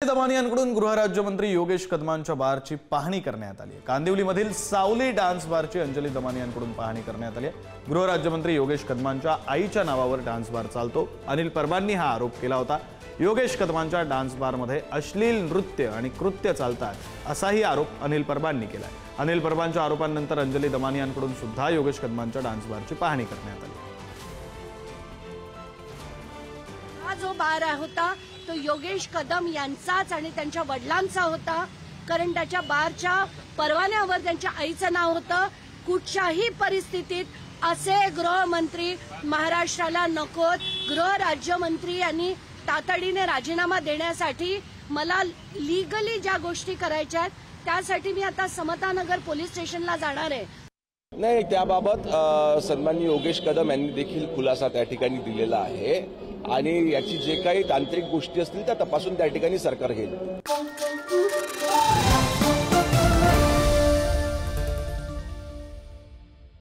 दमानियांकडून गृहराज्यमंत्री योगेश कदमांच्या बारची पाहणी करण्यात आली। कांदिवलीमधील सावली डान्स बारची अंजली दमानियांकडून पाहणी करण्यात आली। गृहराज्यमंत्री योगेश कदमांच्या आईच्या नावावर डान्स बार चालतो। अनिल परबांनी हा आरोप केला होता। योगेश कदमांच्या डान्स बारमध्ये अश्लील नृत्य आणि कृत्य चालतात असाही आरोप अनिल परबांनी केलाय। अनिल परबांच्या आरोपांनंतर अंजली दमानियांकडून सुद्धा योगेश कदमांच्या डान्स बारची पाहणी करण्यात आली। हा जो बार होता तो योगेश कदम यांचाच आणि त्यांच्या वडिलांचा होता, कारण त्याच्या बारच्या परवान्यावर त्यांच्या आईचं नाव होतं। कुठच्याही परिस्थितीत असे गृहमंत्री महाराष्ट्राला नकोत। गृहराज्यमंत्री यांनी तातडीने राजीनामा देण्यासाठी मला लीगली ज्या गोष्टी करायच्या आहेत त्यासाठी मी आता समतानगर पोलीस स्टेशनला जाणार आहे। नाही, त्याबाबत सन्माननीय योगेश कदम यांनी देखील खुलासा त्या ठिकाणी दिलेला आहे आणि याची जे काही तांत्रिक गोष्टी असतील त्या तपासून त्या ठिकाणी सरकार घेईल।